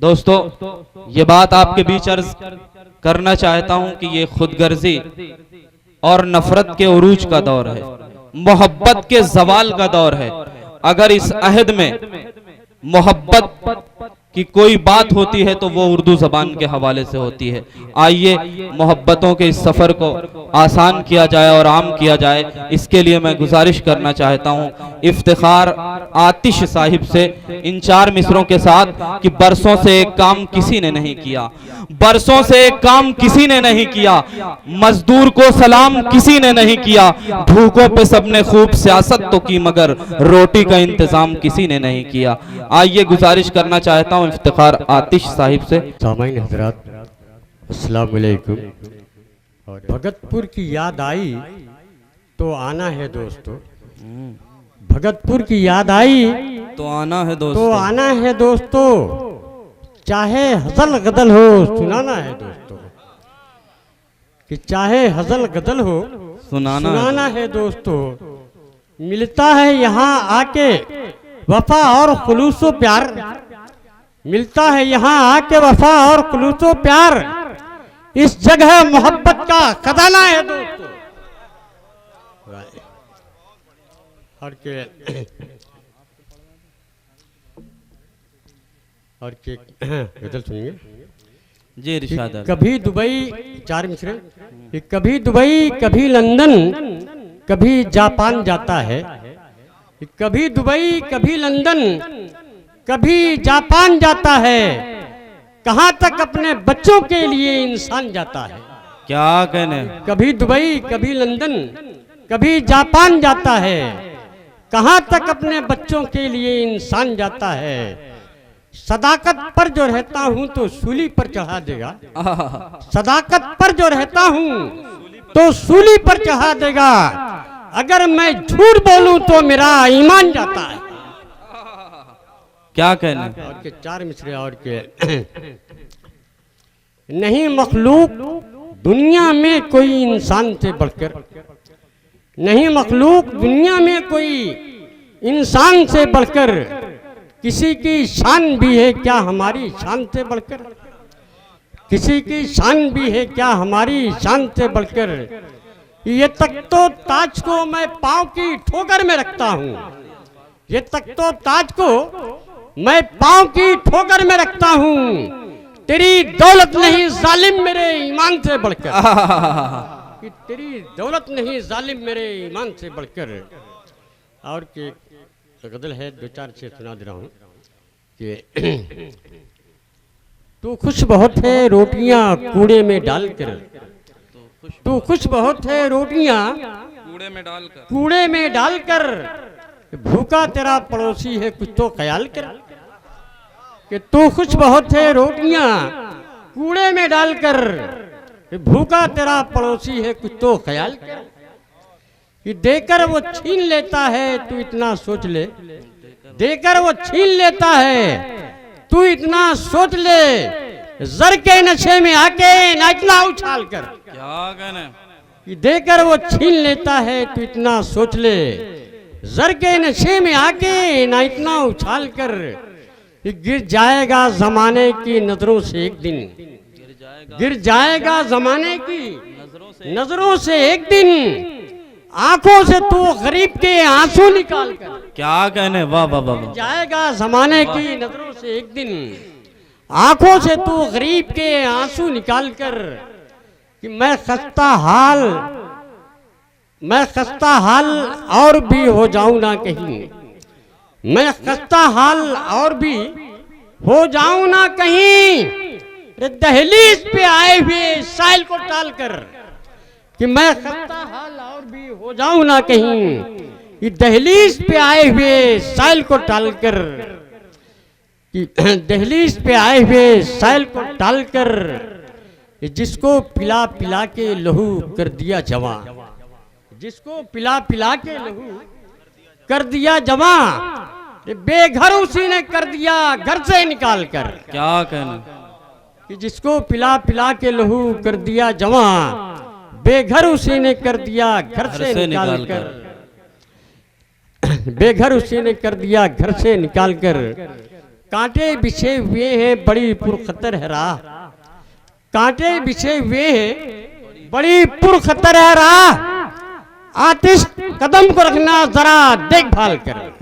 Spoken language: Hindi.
दोस्तों, ये बात आपके बीच अर्ज करना चाहता हूं कि ये खुदगर्जी और नफरत के उरूज का दौर है, मोहब्बत के जवाल का दौर है। अगर इस अहद में मोहब्बत की कोई बात होती है तो वो उर्दू जबान के हवाले से होती है। आइए मोहब्बतों के इस सफर को आसान किया जाए और आम किया जाए। इसके लिए मैं गुजारिश करना चाहता हूँ इफ्तिखार आतिश साहिब से इन 4 मिसरों के साथ कि बरसों से एक काम किसी ने नहीं किया, बरसों से एक काम किसी ने नहीं किया, मजदूर को सलाम किसी ने नहीं किया, भूखों पे सबने खूब सियासत तो की मगर रोटी का इंतजाम किसी ने नहीं किया। आइए गुजारिश करना चाहता हूँ इफ्तिखार आतिश साहिब से। सामाइन हजरात, अस्सलाम वालेकुम। और भगतपुर की याद आई तो आना है दोस्तों, भगतपुर की याद आई तो आना है दोस्तों, तो आना है दोस्तों, चाहे हजल गदल हो सुनाना है दोस्तों, कि चाहे हजल गदल हो सुनाना है दोस्तों। मिलता है यहाँ आके वफा और खुलूसो प्यार, मिलता है यहाँ आके वफा और खुलूसो प्यार, इस जगह मोहब्बत का खजाना है दोस्तों। और के गजल सुनिए जी इरशाद। कभी दुबई, 4 मिसरे, कि कभी दुबई कभी लंदन कभी जापान जाता है, कभी दुबई कभी लंदन कभी जापान जाता है, कहाँ तक अपने बच्चों के लिए इंसान जाता है। क्या कहने, कभी दुबई कभी लंदन कभी जापान जाता है, कहाँ तक अपने बच्चों के लिए इंसान जाता है। सदाकत पर जो रहता हूँ तो सूली पर चढ़ा देगा, सदाकत पर जो रहता हूँ तो सूली पर चढ़ा देगा, अगर मैं झूठ बोलूं तो मेरा ईमान जाता है। क्या कहना। और के 4 मिसरे और के नहीं मखलूक दुनिया में कोई इंसान से बढ़कर, नहीं मखलूक दुनिया में कोई इंसान से बढ़कर, किसी की शान भी है क्या हमारी शान से बढ़कर, किसी की शान भी है क्या हमारी शान से बढ़कर। ये तख्तो ताज को मैं पांव की ठोकर में रखता हूँ, ये तख्तो ताज को मैं पांव की ठोकर में रखता हूँ, तेरी दौलत नहीं जालिम मेरे ईमान से बढ़कर, कि तेरी दौलत नहीं जालिम मेरे ईमान से बढ़कर। और के गजल है 2-4 से सुना दे रहा हूँ कि तू खुश बहुत है रोटियां कूड़े में डालकर, तू खुश बहुत है रोटियां कूड़े में डालकर, भूखा तेरा पड़ोसी है कुछ तो ख्याल कर, कि तू खुश बहुत है रोटियां कूड़े में डालकर, भूखा तेरा पड़ोसी है कुछ तो ख्याल कर, कि देकर वो छीन लेता है तू इतना सोच ले, देकर वो छीन लेता है तू इतना सोच ले, जर के नशे में आके नाचना उछाल कर। क्या कहना, कि देकर वो छीन लेता है तू इतना सोच ले, जर के नशे में आके नाचना उछाल कर, गिर जाएगा जमाने की नजरों से एक दिन, गिर जाएगा जमाने की नजरों से एक दिन, आंखों से तू गरीब के आंसू निकाल कर। क्या कहने, वाह वाह वाह। जाएगा जमाने की नजरों से एक दिन, आंखों से तू गरीब के आंसू निकाल कर, कि मैं खस्ता हाल और भी हो जाऊं ना कहीं, मैं खस्ता हाल और भी हो जाऊं ना कहीं, दहलीज पे आए हुए साइल को टाल कर, कि मैं खस्ता हाल और भी हो जाऊं ना कहीं, ये दहलीज पे आए हुए साइल को टाल कर, कि दहलीज पे आए हुए साइल को टाल कर, जिसको पिला पिला के लहू कर दिया जवां, जिसको पिला पिला के लहू कर दिया जवां, बेघर उसी ने कर दिया घर से निकाल कर। क्या कहना, कि जिसको पिला पिला के लहू कर दिया जवां, बेघर उसी ने कर दिया घर से निकाल कर, बेघर उसी ने कर दिया घर से निकाल कर, कांटे बिछे हुए हैं, बड़ी पुरखतर है राह। कांटे बिछे हुए हैं, बड़ी पुरखतर है राह। आतिश कदम को रखना, जरा देखभाल कर।